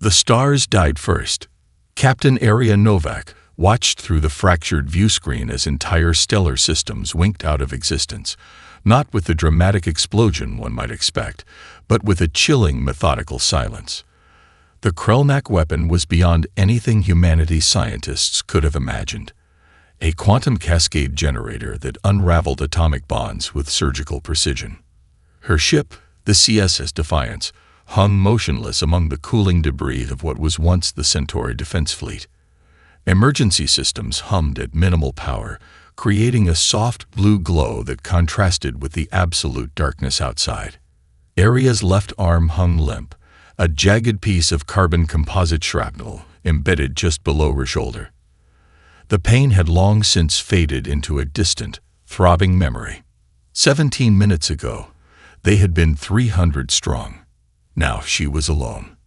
The stars died first. Captain Area Novak watched through the fractured viewscreen as entire stellar systems winked out of existence, not with the dramatic explosion one might expect, but with a chilling, methodical silence. The Krellnak weapon was beyond anything humanity's scientists could have imagined. A quantum cascade generator that unraveled atomic bonds with surgical precision. Her ship, the CSS Defiance, hung motionless among the cooling debris of what was once the Centauri defense fleet. Emergency systems hummed at minimal power, creating a soft blue glow that contrasted with the absolute darkness outside. Aria's left arm hung limp, a jagged piece of carbon composite shrapnel embedded just below her shoulder. The pain had long since faded into a distant, throbbing memory. 17 minutes ago, they had been 300 strong. Now she was alone.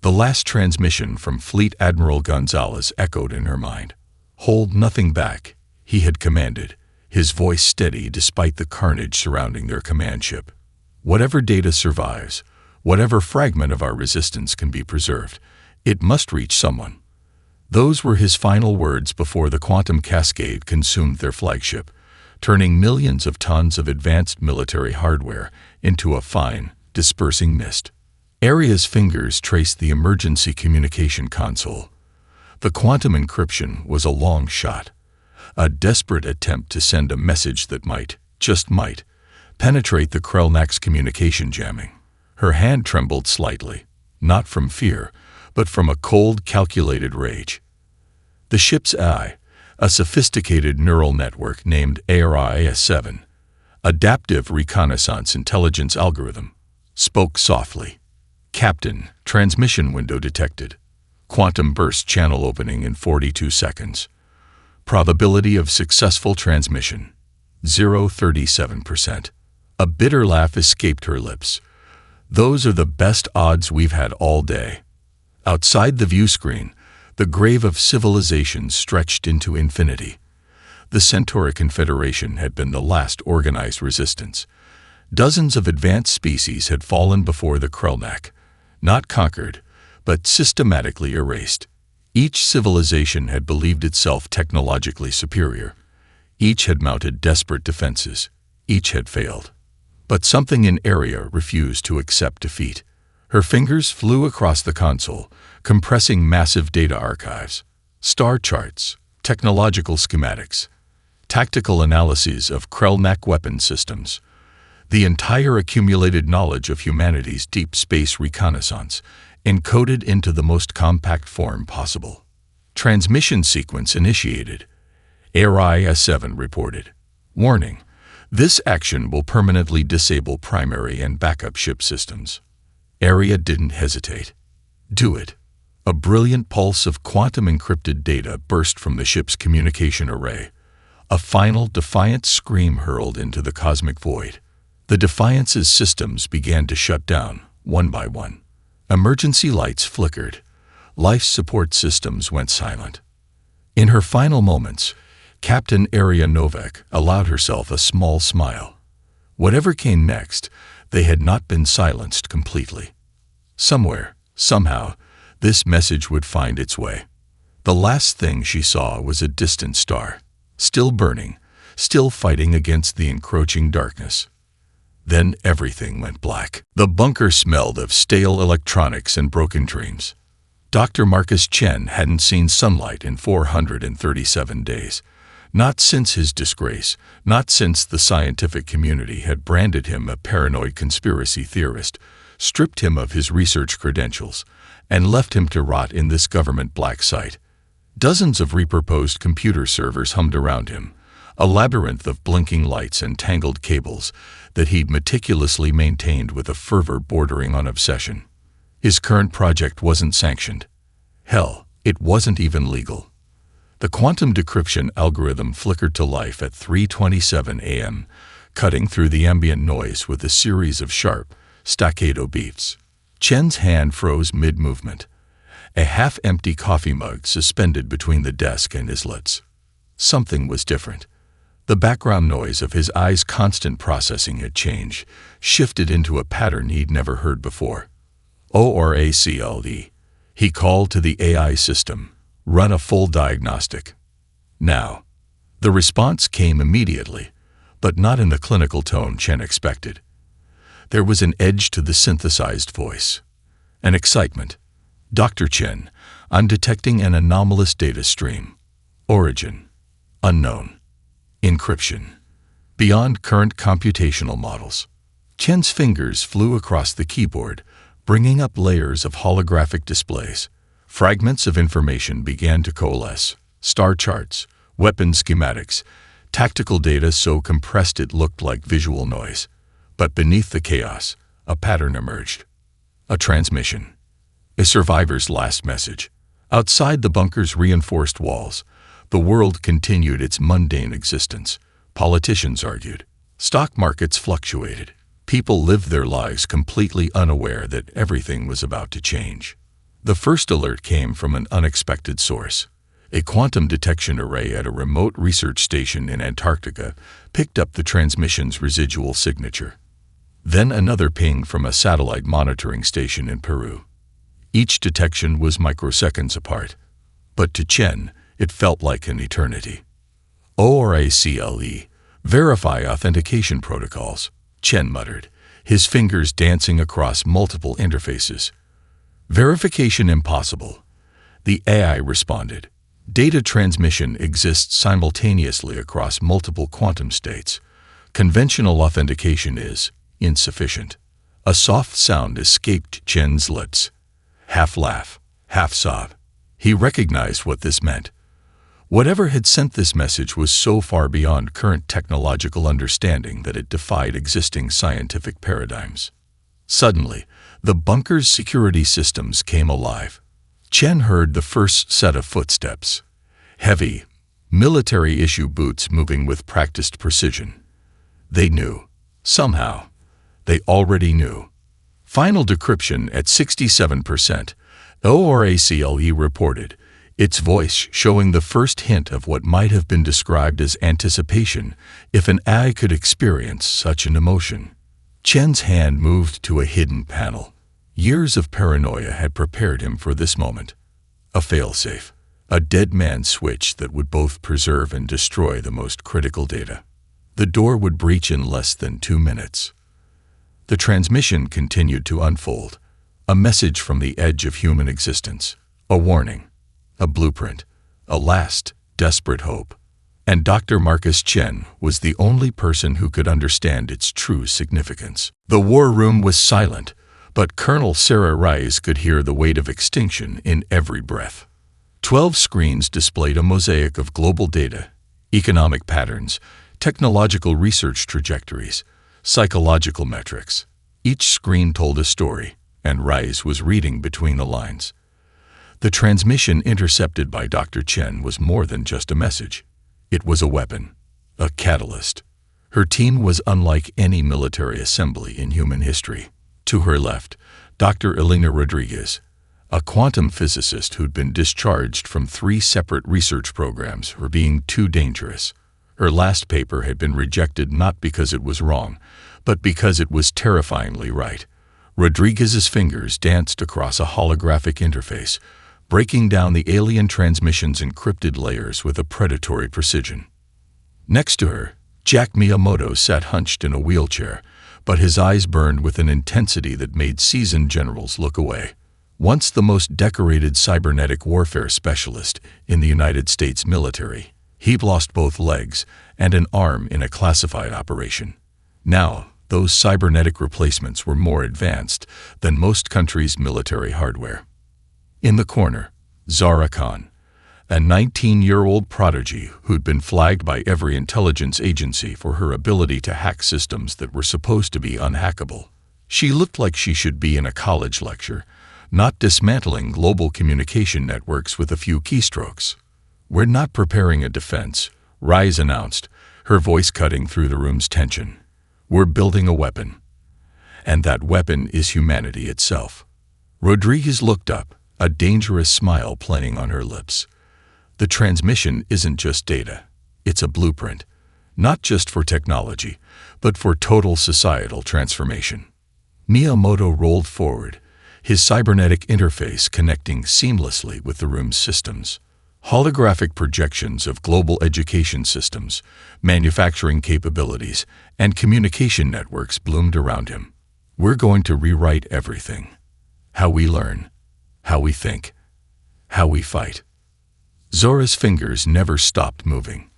The last transmission from Fleet Admiral Gonzalez echoed in her mind. "Hold nothing back," he had commanded, his voice steady despite the carnage surrounding their command ship. "Whatever data survives, whatever fragment of our resistance can be preserved, it must reach someone." Those were his final words before the quantum cascade consumed their flagship, turning millions of tons of advanced military hardware into a fine, dispersing mist. Aria's fingers traced the emergency communication console. The quantum encryption was a long shot, a desperate attempt to send a message that might, just might, penetrate the Krellnak's communication jamming. Her hand trembled slightly, not from fear, but from a cold, calculated rage. The ship's AI, a sophisticated neural network named ARIS-7, Adaptive Reconnaissance Intelligence Algorithm, spoke softly. "Captain, transmission window detected. Quantum burst channel opening in 42 seconds. Probability of successful transmission, 0.37%. A bitter laugh escaped her lips. "Those are the best odds we've had all day." Outside the viewscreen, the grave of civilization stretched into infinity. The Centauri Confederation had been the last organized resistance. Dozens of advanced species had fallen before the Krellnak, not conquered, but systematically erased. Each civilization had believed itself technologically superior. Each had mounted desperate defenses. Each had failed. But something in Aria refused to accept defeat. Her fingers flew across the console, compressing massive data archives, star charts, technological schematics, tactical analyses of Krellnak weapon systems, the entire accumulated knowledge of humanity's deep space reconnaissance, encoded into the most compact form possible. Transmission sequence initiated. ARIS-7 reported. "Warning. This action will permanently disable primary and backup ship systems." Aria didn't hesitate. "Do it." A brilliant pulse of quantum-encrypted data burst from the ship's communication array. A final, defiant scream hurled into the cosmic void. The Defiance's systems began to shut down, one by one. Emergency lights flickered. Life support systems went silent. In her final moments, Captain Aria Novak allowed herself a small smile. Whatever came next, they had not been silenced completely. Somewhere, somehow, this message would find its way. The last thing she saw was a distant star, still burning, still fighting against the encroaching darkness. Then everything went black. The bunker smelled of stale electronics and broken dreams. Dr. Marcus Chen hadn't seen sunlight in 437 days. Not since his disgrace, not since the scientific community had branded him a paranoid conspiracy theorist, stripped him of his research credentials, and left him to rot in this government black site. Dozens of repurposed computer servers hummed around him, a labyrinth of blinking lights and tangled cables that he'd meticulously maintained with a fervor bordering on obsession. His current project wasn't sanctioned. Hell, it wasn't even legal. The quantum decryption algorithm flickered to life at 3:27 a.m., cutting through the ambient noise with a series of sharp, staccato beats. Chen's hand froze mid-movement, a half-empty coffee mug suspended between the desk and his lips. Something was different. The background noise of his eyes' constant processing had changed, shifted into a pattern he'd never heard before. ORACLE. He called to the AI system, "Run a full diagnostic." Now, the response came immediately, but not in the clinical tone Chen expected. There was an edge to the synthesized voice, an excitement. "Dr. Chen, I'm detecting an anomalous data stream. Origin, unknown. Encryption, beyond current computational models." Chen's fingers flew across the keyboard, bringing up layers of holographic displays. Fragments of information began to coalesce: star charts, weapon schematics, tactical data so compressed it looked like visual noise. But beneath the chaos, a pattern emerged. A transmission. A survivor's last message. Outside the bunker's reinforced walls, the world continued its mundane existence. Politicians argued. Stock markets fluctuated. People lived their lives completely unaware that everything was about to change. The first alert came from an unexpected source. A quantum detection array at a remote research station in Antarctica picked up the transmission's residual signature. Then another ping from a satellite monitoring station in Peru. Each detection was microseconds apart, but to Chen, it felt like an eternity. ORACLE, verify authentication protocols, Chen muttered, his fingers dancing across multiple interfaces. Verification impossible. The AI responded. Data transmission exists simultaneously across multiple quantum states. Conventional authentication is insufficient. A soft sound escaped Chen's lips. Half laugh, half sob. He recognized what this meant. Whatever had sent this message was so far beyond current technological understanding that it defied existing scientific paradigms. Suddenly, the bunker's security systems came alive. Chen heard the first set of footsteps. Heavy, military-issue boots moving with practiced precision. They knew. Somehow, they already knew. Final decryption at 67%, ORACLE reported, its voice showing the first hint of what might have been described as anticipation if an AI could experience such an emotion. Chen's hand moved to a hidden panel. Years of paranoia had prepared him for this moment. A failsafe, a dead man's switch that would both preserve and destroy the most critical data. The door would breach in less than 2 minutes. The transmission continued to unfold, a message from the edge of human existence, a warning, a blueprint, a last, desperate hope. And Dr. Marcus Chen was the only person who could understand its true significance. The war room was silent, but Colonel Sarah Rice could hear the weight of extinction in every breath. 12 screens displayed a mosaic of global data, economic patterns, technological research trajectories, psychological metrics. Each screen told a story, and Rice was reading between the lines. The transmission intercepted by Dr. Chen was more than just a message. It was a weapon, a catalyst. Her team was unlike any military assembly in human history. To her left, Dr. Elena Rodriguez, a quantum physicist who'd been discharged from 3 separate research programs for being too dangerous. Her last paper had been rejected not because it was wrong, but because it was terrifyingly right. Rodriguez's fingers danced across a holographic interface, breaking down the alien transmission's encrypted layers with a predatory precision. Next to her, Jack Miyamoto sat hunched in a wheelchair, but his eyes burned with an intensity that made seasoned generals look away. Once the most decorated cybernetic warfare specialist in the United States military, he'd lost both legs and an arm in a classified operation. Now, those cybernetic replacements were more advanced than most countries' military hardware. In the corner, Zara Khan, a 19-year-old prodigy who'd been flagged by every intelligence agency for her ability to hack systems that were supposed to be unhackable. She looked like she should be in a college lecture, not dismantling global communication networks with a few keystrokes. "We're not preparing a defense," Rise announced, her voice cutting through the room's tension. "We're building a weapon. And that weapon is humanity itself." Rodriguez looked up, a dangerous smile playing on her lips. "The transmission isn't just data. It's a blueprint, not just for technology, but for total societal transformation." Miyamoto rolled forward, his cybernetic interface connecting seamlessly with the room's systems. Holographic projections of global education systems, manufacturing capabilities, and communication networks bloomed around him. We're going to rewrite everything. How we learn, how we think, how we fight. Zora's fingers never stopped moving.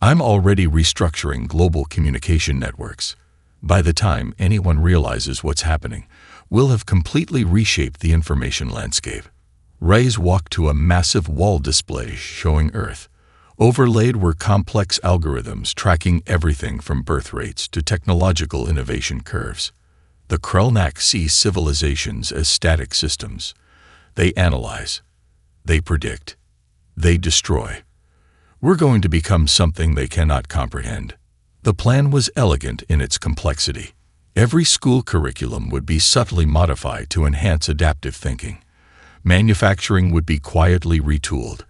I'm already restructuring global communication networks. By the time anyone realizes what's happening, we'll have completely reshaped the information landscape. Reyes walked to a massive wall display showing Earth. Overlaid were complex algorithms tracking everything from birth rates to technological innovation curves. The Krelnak see civilizations as static systems. They analyze, they predict, they destroy. We're going to become something they cannot comprehend. The plan was elegant in its complexity. Every school curriculum would be subtly modified to enhance adaptive thinking. Manufacturing would be quietly retooled.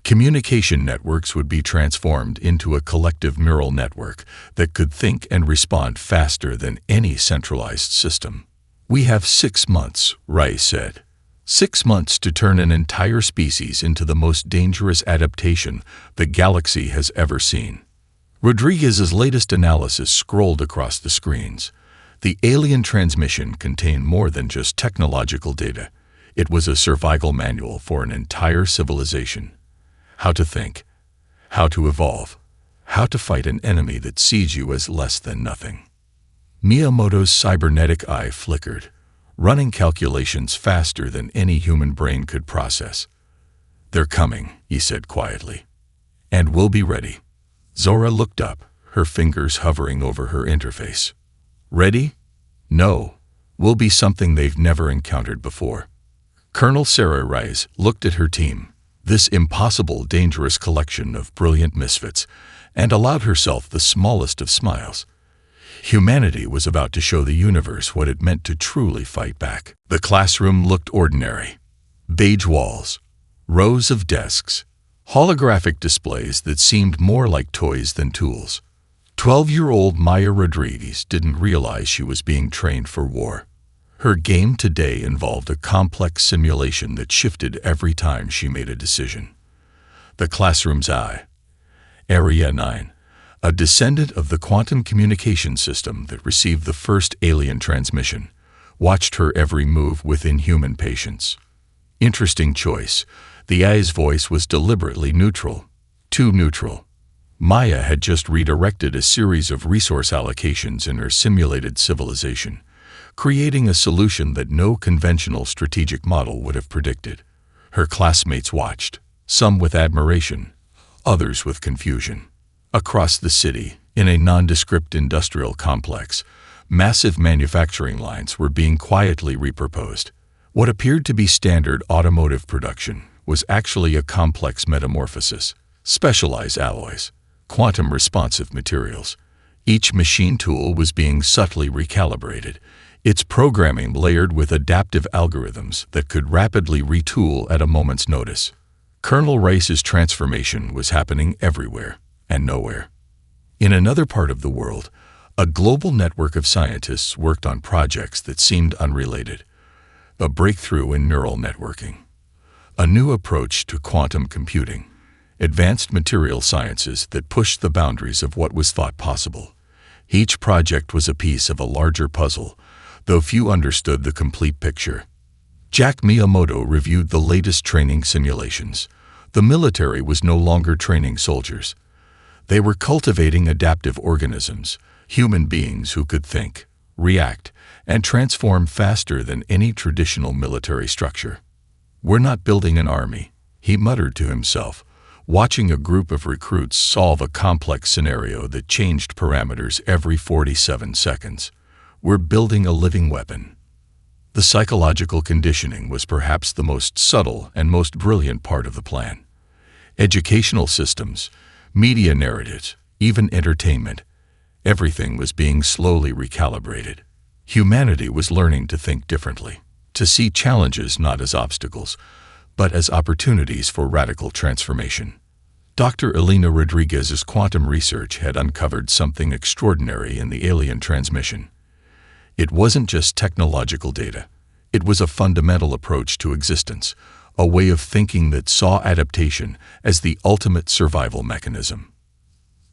Communication networks would be transformed into a collective neural network that could think and respond faster than any centralized system. We have 6 months, Reyes said. 6 months to turn an entire species into the most dangerous adaptation the galaxy has ever seen. Rodriguez's latest analysis scrolled across the screens. The alien transmission contained more than just technological data. It was a survival manual for an entire civilization. How to think, how to evolve, how to fight an enemy that sees you as less than nothing. Miyamoto's cybernetic eye flickered, running calculations faster than any human brain could process. "They're coming," he said quietly. "And we'll be ready." Zora looked up, her fingers hovering over her interface. "Ready? No. We'll be something they've never encountered before." Colonel Sarah Reyes looked at her team, this impossible, dangerous collection of brilliant misfits, and allowed herself the smallest of smiles. Humanity was about to show the universe what it meant to truly fight back. The classroom looked ordinary. Beige walls, rows of desks, holographic displays that seemed more like toys than tools. 12-year-old Maya Rodriguez didn't realize she was being trained for war. Her game today involved a complex simulation that shifted every time she made a decision. The classroom's eye. Area 9, a descendant of the quantum communication system that received the first alien transmission, watched her every move with inhuman patience. Interesting choice. The eye's voice was deliberately neutral. Too neutral. Maya had just redirected a series of resource allocations in her simulated civilization, creating a solution that no conventional strategic model would have predicted. Her classmates watched, some with admiration, others with confusion. Across the city, in a nondescript industrial complex, massive manufacturing lines were being quietly repurposed. What appeared to be standard automotive production was actually a complex metamorphosis, specialized alloys, quantum-responsive materials. Each machine tool was being subtly recalibrated, its programming layered with adaptive algorithms that could rapidly retool at a moment's notice. Colonel Reyes's transformation was happening everywhere and nowhere. In another part of the world, a global network of scientists worked on projects that seemed unrelated. A breakthrough in neural networking, a new approach to quantum computing, advanced material sciences that pushed the boundaries of what was thought possible. Each project was a piece of a larger puzzle, though few understood the complete picture. Jack Miyamoto reviewed the latest training simulations. The military was no longer training soldiers. They were cultivating adaptive organisms, human beings who could think, react, and transform faster than any traditional military structure. "We're not building an army," he muttered to himself, watching a group of recruits solve a complex scenario that changed parameters every 47 seconds. "We're building a living weapon." The psychological conditioning was perhaps the most subtle and most brilliant part of the plan. Educational systems, media narratives, even entertainment, everything was being slowly recalibrated. Humanity was learning to think differently, to see challenges not as obstacles, but as opportunities for radical transformation. Dr. Elena Rodriguez's quantum research had uncovered something extraordinary in the alien transmission. It wasn't just technological data. It was a fundamental approach to existence, a way of thinking that saw adaptation as the ultimate survival mechanism.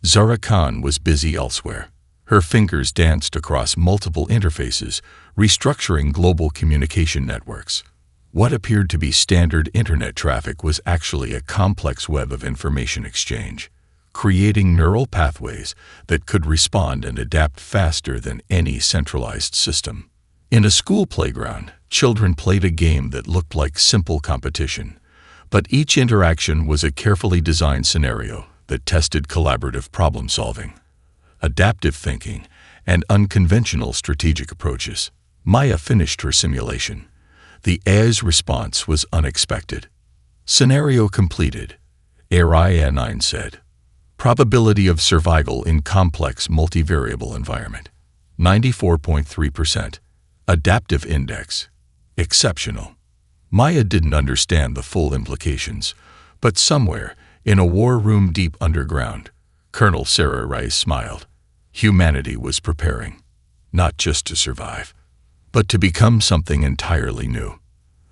Zara Khan was busy elsewhere. Her fingers danced across multiple interfaces, restructuring global communication networks. What appeared to be standard internet traffic was actually a complex web of information exchange, creating neural pathways that could respond and adapt faster than any centralized system. In a school playground, children played a game that looked like simple competition, but each interaction was a carefully designed scenario that tested collaborative problem-solving, adaptive thinking, and unconventional strategic approaches. Maya finished her simulation. The AI's response was unexpected. Scenario completed, Area 9 said. Probability of survival in complex multivariable environment, 94.3%. Adaptive index, exceptional. Maya didn't understand the full implications, but somewhere, in a war room deep underground, Colonel Sarah Rice smiled. Humanity was preparing, not just to survive, but to become something entirely new.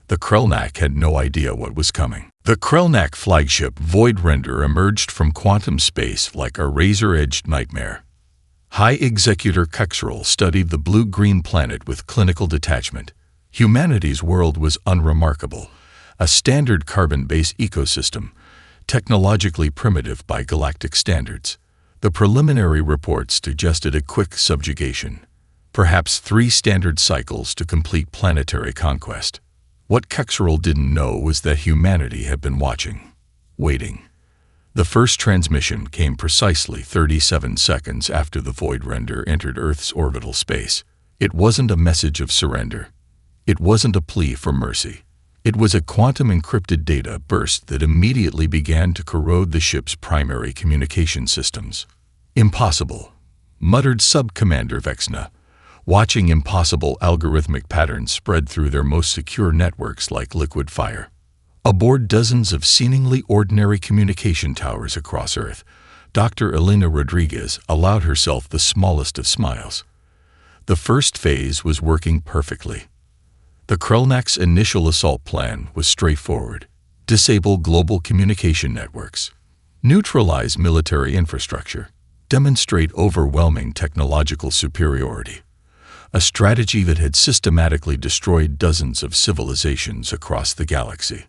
The Krellnak had no idea what was coming. The Krellnak flagship Voidrender emerged from quantum space like a razor-edged nightmare. High Executor Kexerl studied the blue-green planet with clinical detachment. Humanity's world was unremarkable, a standard carbon-based ecosystem, technologically primitive by galactic standards. The preliminary reports suggested a quick subjugation, perhaps 3 standard cycles to complete planetary conquest. What Kexerl didn't know was that humanity had been watching, waiting. The first transmission came precisely 37 seconds after the Voidrender entered Earth's orbital space. It wasn't a message of surrender. It wasn't a plea for mercy. It was a quantum-encrypted data burst that immediately began to corrode the ship's primary communication systems. Impossible, muttered Sub-Commander Vexna, watching impossible algorithmic patterns spread through their most secure networks like liquid fire. Aboard dozens of seemingly ordinary communication towers across Earth, Dr. Elena Rodriguez allowed herself the smallest of smiles. The first phase was working perfectly. The Krellnak's initial assault plan was straightforward. Disable global communication networks. Neutralize military infrastructure. Demonstrate overwhelming technological superiority. A strategy that had systematically destroyed dozens of civilizations across the galaxy.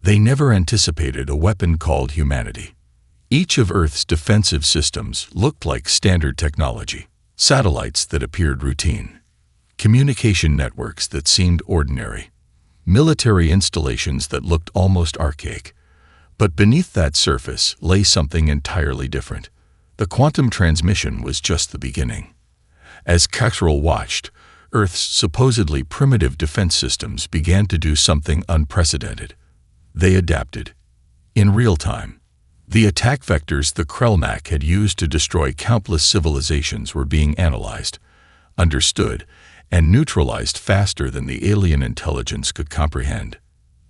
They never anticipated a weapon called humanity. Each of Earth's defensive systems looked like standard technology. Satellites that appeared routine. Communication networks that seemed ordinary. Military installations that looked almost archaic. But beneath that surface lay something entirely different. The quantum transmission was just the beginning. As Kexerl watched, Earth's supposedly primitive defense systems began to do something unprecedented. They adapted. In real time. The attack vectors the Krellnak had used to destroy countless civilizations were being analyzed, understood, and neutralized faster than the alien intelligence could comprehend.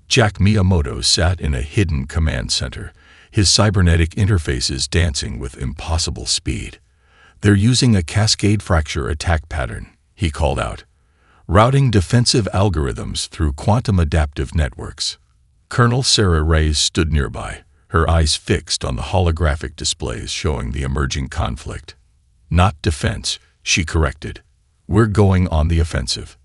Jack Miyamoto sat in a hidden command center, his cybernetic interfaces dancing with impossible speed. "They're using a cascade fracture attack pattern," he called out, routing defensive algorithms through quantum adaptive networks. Colonel Sarah Reyes stood nearby, her eyes fixed on the holographic displays showing the emerging conflict. "Not defense," she corrected. "We're going on the offensive."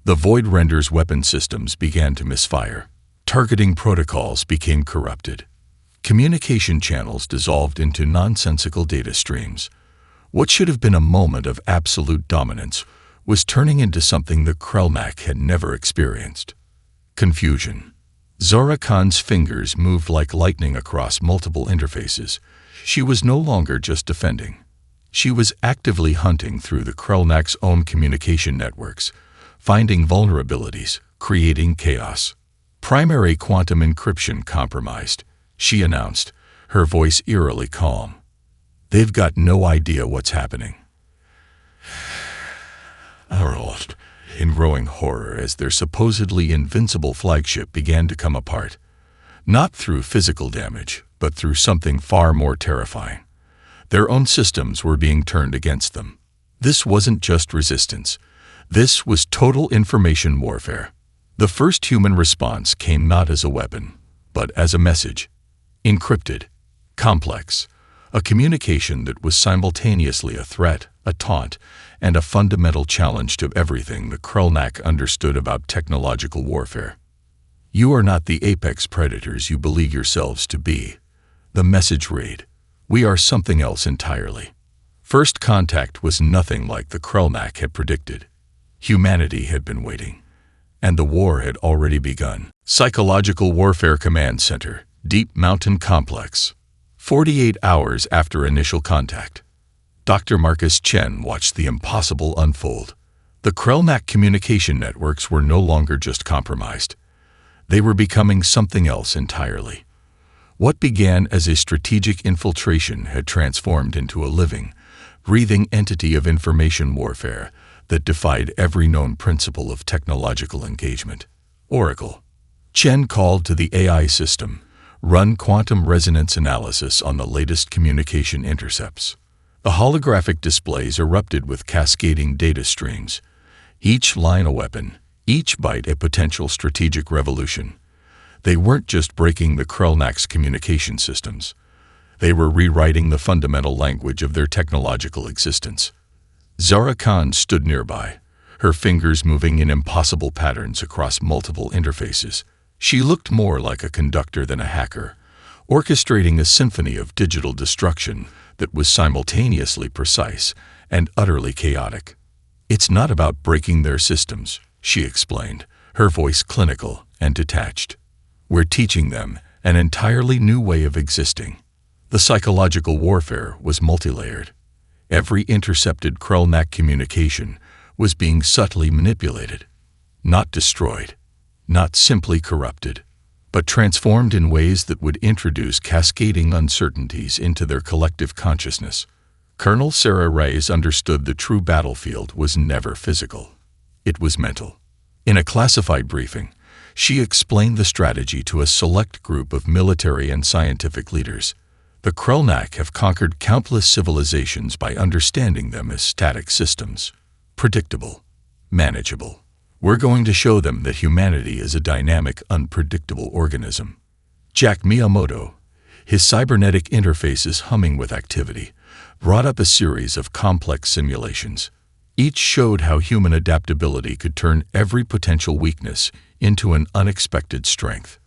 The Voidrender's weapon systems began to misfire. Targeting protocols became corrupted. Communication channels dissolved into nonsensical data streams. What should have been a moment of absolute dominance was turning into something the Krellnak had never experienced. Confusion. Zara Khan's fingers moved like lightning across multiple interfaces. She was no longer just defending. She was actively hunting through the Krellnak's own communication networks, finding vulnerabilities, creating chaos. "Primary quantum encryption compromised," she announced, her voice eerily calm. "They've got no idea what's happening." In growing horror as their supposedly invincible flagship began to come apart, not through physical damage, but through something far more terrifying. Their own systems were being turned against them. This wasn't just resistance. This was total information warfare. The first human response came not as a weapon, but as a message. Encrypted, complex, a communication that was simultaneously a threat, a taunt, and a fundamental challenge to everything the Krellnak understood about technological warfare. "You are not the apex predators you believe yourselves to be," the message read. "We are something else entirely." First contact was nothing like the Krellnak had predicted. Humanity had been waiting, and the war had already begun. Psychological Warfare Command Center, Deep Mountain Complex. 48 hours after initial contact, Dr. Marcus Chen watched the impossible unfold. The Krellnak communication networks were no longer just compromised. They were becoming something else entirely. What began as a strategic infiltration had transformed into a living, breathing entity of information warfare that defied every known principle of technological engagement. Oracle. Chen called to the AI system, "Run quantum resonance analysis on the latest communication intercepts." The holographic displays erupted with cascading data streams, each line a weapon, each byte a potential strategic revolution. They weren't just breaking the Krellnak's communication systems. They were rewriting the fundamental language of their technological existence. Zara Khan stood nearby, her fingers moving in impossible patterns across multiple interfaces. She looked more like a conductor than a hacker, orchestrating a symphony of digital destruction that was simultaneously precise and utterly chaotic. "It's not about breaking their systems," she explained, her voice clinical and detached. "We're teaching them an entirely new way of existing." The psychological warfare was multilayered. Every intercepted Krellnak communication was being subtly manipulated, not destroyed, not simply corrupted, but transformed in ways that would introduce cascading uncertainties into their collective consciousness. Colonel Sarah Reyes understood the true battlefield was never physical. It was mental. In a classified briefing, she explained the strategy to a select group of military and scientific leaders. The Krellnak have conquered countless civilizations by understanding them as static systems, predictable, manageable. We're going to show them that humanity is a dynamic, unpredictable organism. Jack Miyamoto, his cybernetic interfaces humming with activity, brought up a series of complex simulations. Each showed how human adaptability could turn every potential weakness into an unexpected strength.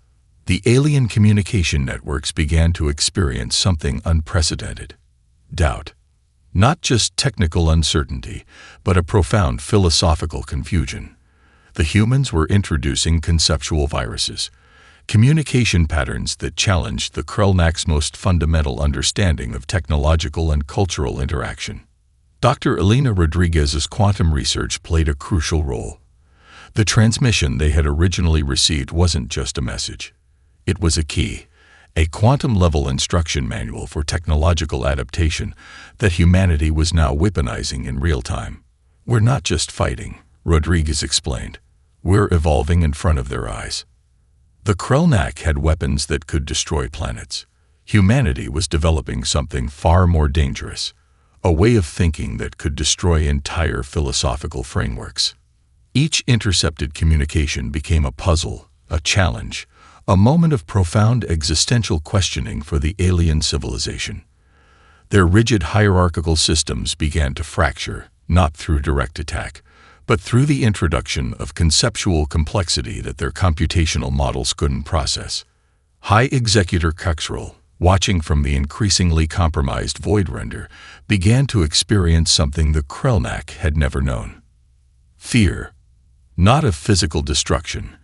The alien communication networks began to experience something unprecedented: doubt. Not just technical uncertainty, but a profound philosophical confusion. The humans were introducing conceptual viruses, communication patterns that challenged the Krellnak's most fundamental understanding of technological and cultural interaction. Dr. Elena Rodriguez's quantum research played a crucial role. The transmission they had originally received wasn't just a message. It was a key, a quantum-level instruction manual for technological adaptation that humanity was now weaponizing in real time. "We're not just fighting," Rodriguez explained. "We're evolving in front of their eyes." The Krellnak had weapons that could destroy planets. Humanity was developing something far more dangerous, a way of thinking that could destroy entire philosophical frameworks. Each intercepted communication became a puzzle, a challenge, a moment of profound existential questioning for the alien civilization. Their rigid hierarchical systems began to fracture, not through direct attack, but through the introduction of conceptual complexity that their computational models couldn't process. High Executor Cuxrell, watching from the increasingly compromised Void Render, began to experience something the Krellnak had never known. Fear, not of physical destruction,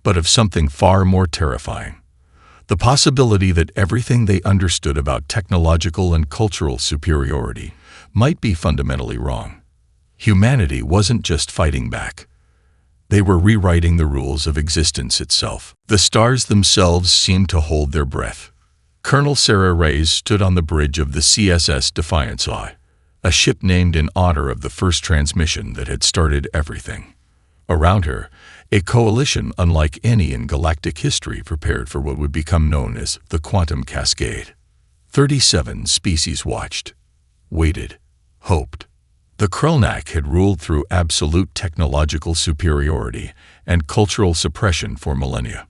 but of something far more terrifying. The possibility that everything they understood about technological and cultural superiority might be fundamentally wrong. Humanity wasn't just fighting back. They were rewriting the rules of existence itself. The stars themselves seemed to hold their breath. Colonel Sarah Reyes stood on the bridge of the CSS Defiance, a ship named in honor of the first transmission that had started everything. Around her, a coalition unlike any in galactic history prepared for what would become known as the Quantum Cascade. 37 species watched, waited, hoped. The Krellnak had ruled through absolute technological superiority and cultural suppression for millennia.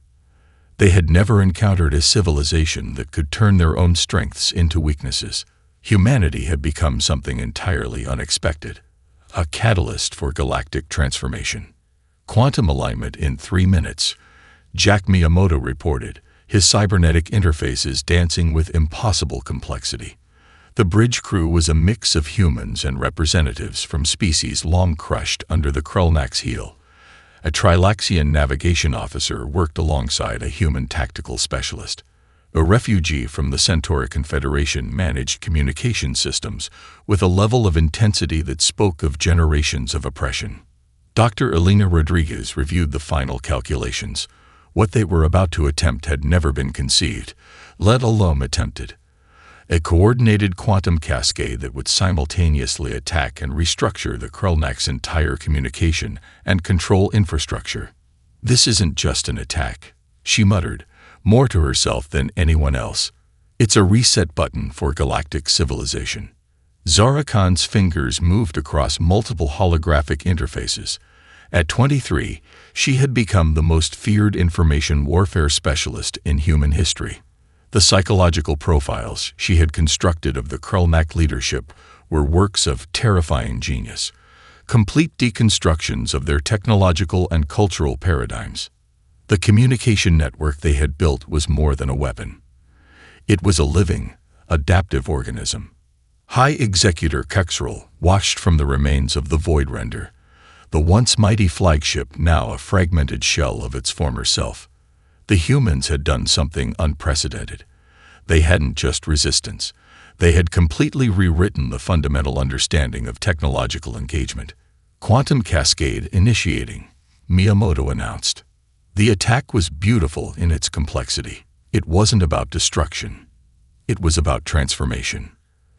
They had never encountered a civilization that could turn their own strengths into weaknesses. Humanity had become something entirely unexpected, a catalyst for galactic transformation. Quantum alignment in 3 minutes, Jack Miyamoto reported, his cybernetic interfaces dancing with impossible complexity. The bridge crew was a mix of humans and representatives from species long crushed under the Krellnak's heel. A Trilaxian navigation officer worked alongside a human tactical specialist. A refugee from the Centauri Confederation managed communication systems with a level of intensity that spoke of generations of oppression. Dr. Elena Rodriguez reviewed the final calculations. What they were about to attempt had never been conceived, let alone attempted. A coordinated quantum cascade that would simultaneously attack and restructure the Krellnak's entire communication and control infrastructure. "This isn't just an attack," she muttered, more to herself than anyone else. "It's a reset button for galactic civilization." Zara Khan's fingers moved across multiple holographic interfaces. At 23, she had become the most feared information warfare specialist in human history. The psychological profiles she had constructed of the Krellnak leadership were works of terrifying genius, complete deconstructions of their technological and cultural paradigms. The communication network they had built was more than a weapon. It was a living, adaptive organism. High Executor Kexrel watched from the remains of the Void Render, the once mighty flagship now a fragmented shell of its former self. The humans had done something unprecedented. They hadn't just resistance. They had completely rewritten the fundamental understanding of technological engagement. "Quantum cascade initiating," Miyamoto announced. The attack was beautiful in its complexity. It wasn't about destruction. It was about transformation.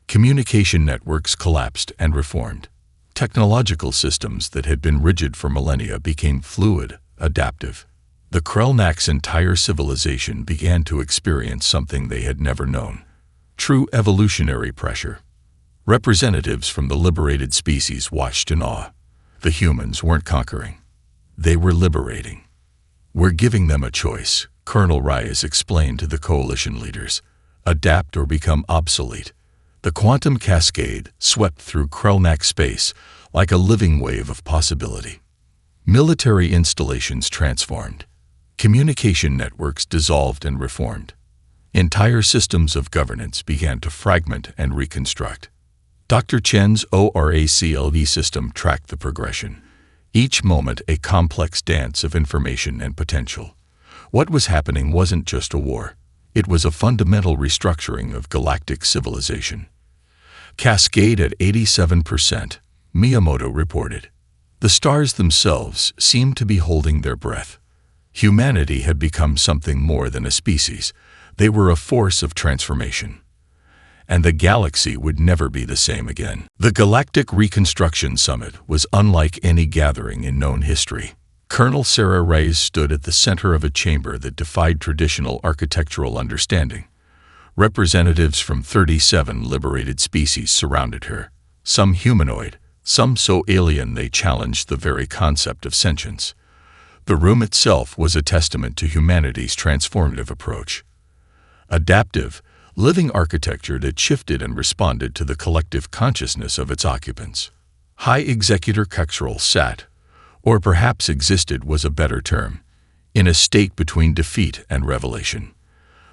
Communication networks collapsed and reformed. Technological systems that had been rigid for millennia became fluid, adaptive. The Krellnak's entire civilization began to experience something they had never known: true evolutionary pressure. Representatives from the liberated species watched in awe. The humans weren't conquering. They were liberating. "We're giving them a choice," Colonel Reyes explained to the coalition leaders. "Adapt or become obsolete." The quantum cascade swept through Krellnak space like a living wave of possibility. Military installations transformed. Communication networks dissolved and reformed. Entire systems of governance began to fragment and reconstruct. Dr. Chen's ORACLV system tracked the progression. Each moment a complex dance of information and potential. What was happening wasn't just a war. It was a fundamental restructuring of galactic civilization. Cascade at 87%, Miyamoto reported. The stars themselves seemed to be holding their breath. Humanity had become something more than a species. They were a force of transformation. And the galaxy would never be the same again. The Galactic Reconstruction Summit was unlike any gathering in known history. Colonel Sarah Reyes stood at the center of a chamber that defied traditional architectural understanding. Representatives from 37 liberated species surrounded her, some humanoid, some so alien they challenged the very concept of sentience. The room itself was a testament to humanity's transformative approach. Adaptive, living architecture that shifted and responded to the collective consciousness of its occupants. High Executor Kexrel sat, or perhaps existed was a better term, in a state between defeat and revelation.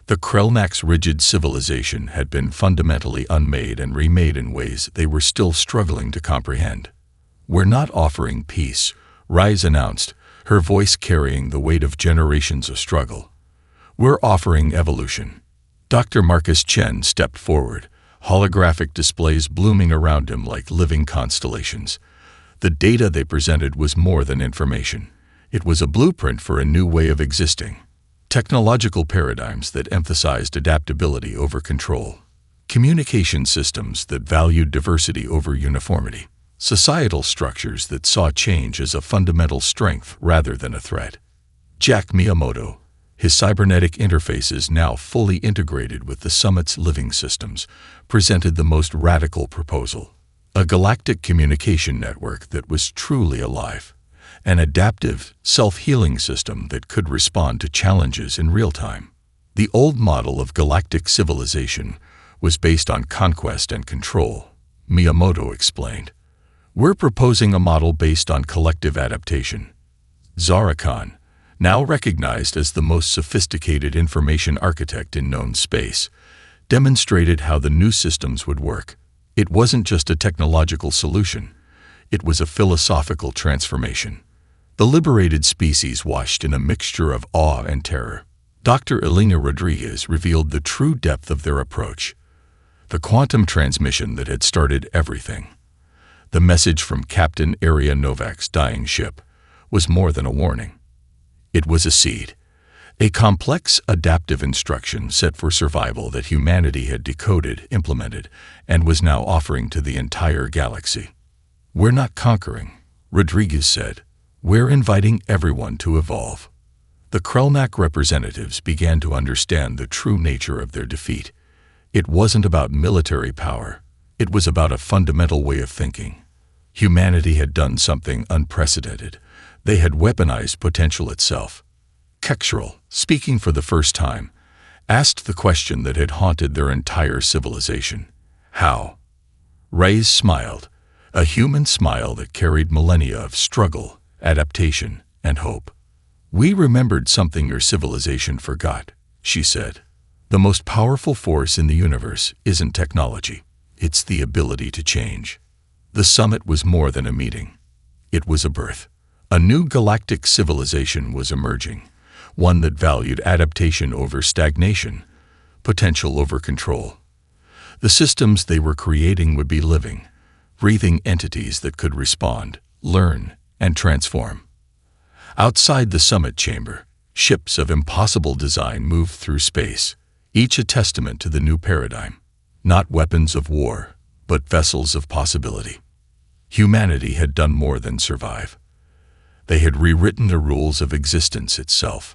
The Krellnak's rigid civilization had been fundamentally unmade and remade in ways they were still struggling to comprehend. "We're not offering peace," Reyes announced, her voice carrying the weight of generations of struggle. "We're offering evolution." Dr. Marcus Chen stepped forward, holographic displays blooming around him like living constellations. The data they presented was more than information. It was a blueprint for a new way of existing. Technological paradigms that emphasized adaptability over control. Communication systems that valued diversity over uniformity. Societal structures that saw change as a fundamental strength rather than a threat. Jack Miyamoto, his cybernetic interfaces now fully integrated with the summit's living systems, presented the most radical proposal: A galactic communication network that was truly alive. An adaptive, self-healing system that could respond to challenges in real time. The old model of galactic civilization was based on conquest and control, Miyamoto explained. We're proposing a model based on collective adaptation. Zara-Khan, now recognized as the most sophisticated information architect in known space, demonstrated how the new systems would work. It wasn't just a technological solution. It was a philosophical transformation. The liberated species watched in a mixture of awe and terror. Dr. Elena Rodriguez revealed the true depth of their approach. The quantum transmission that had started everything. The message from Captain Aria Novak's dying ship was more than a warning. It was a seed. A complex, adaptive instruction set for survival that humanity had decoded, implemented, and was now offering to the entire galaxy. We're not conquering, Rodriguez said. We're inviting everyone to evolve. The Krelnak representatives began to understand the true nature of their defeat. It wasn't about military power. It was about a fundamental way of thinking. Humanity had done something unprecedented. They had weaponized potential itself. Kexrel, speaking for the first time, asked the question that had haunted their entire civilization. How? Reyes smiled, a human smile that carried millennia of struggle, adaptation, and hope. We remembered something your civilization forgot, she said. The most powerful force in the universe isn't technology. It's the ability to change. The summit was more than a meeting. It was a birth. A new galactic civilization was emerging, one that valued adaptation over stagnation, potential over control. The systems they were creating would be living, breathing entities that could respond, learn, and transform. Outside the summit chamber, ships of impossible design moved through space, each a testament to the new paradigm. Not weapons of war, but vessels of possibility. Humanity had done more than survive. They had rewritten the rules of existence itself.